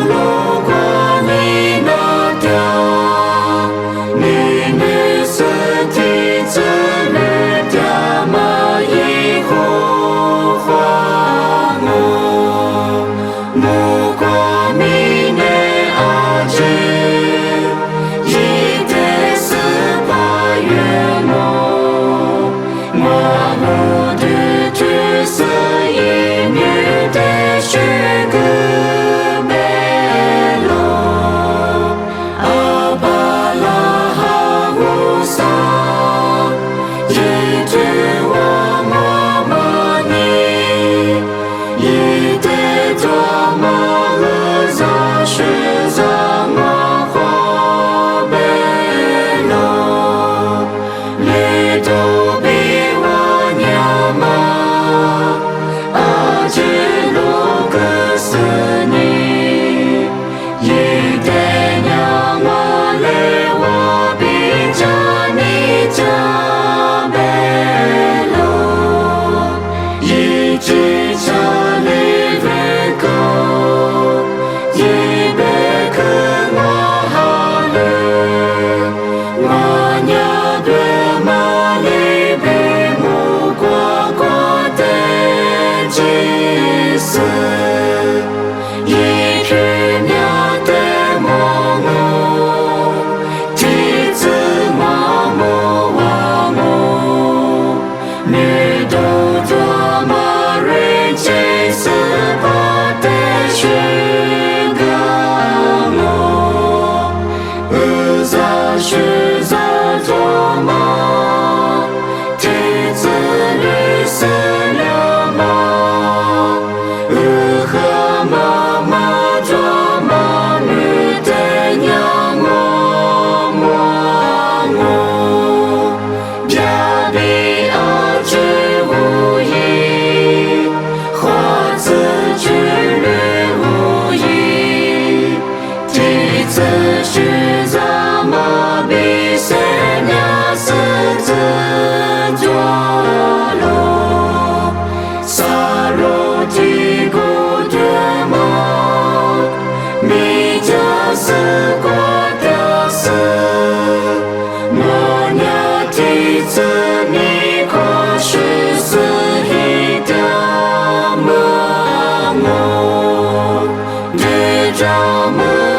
路过你那条，你女士的子女的马一呼唤我，目光迷恋阿吉，一代是八月末，我不的只是一女的虚个贝罗，阿巴拉哈乌萨，一句我么你，一代多么了扎是扎我花贝罗，绿都比我娘嘛，阿吉路个是你，一代娘嘛来我比家你家贝罗，一直家里边够，一辈可我好了，我娘对马里比木瓜瓜的祭司，一句娘的梦我，弟子我母我，女都多么瑞祭司把的虚个我，咋是咋做梦，弟子女死了吗？和妈妈做妈女的娘我，家里阿吉无依，花子之女无依，弟子是咱妈比谁娘是自作罗，萨罗的古的梦，米家是过的事，我娘的子你可是是一条梦，对着梦。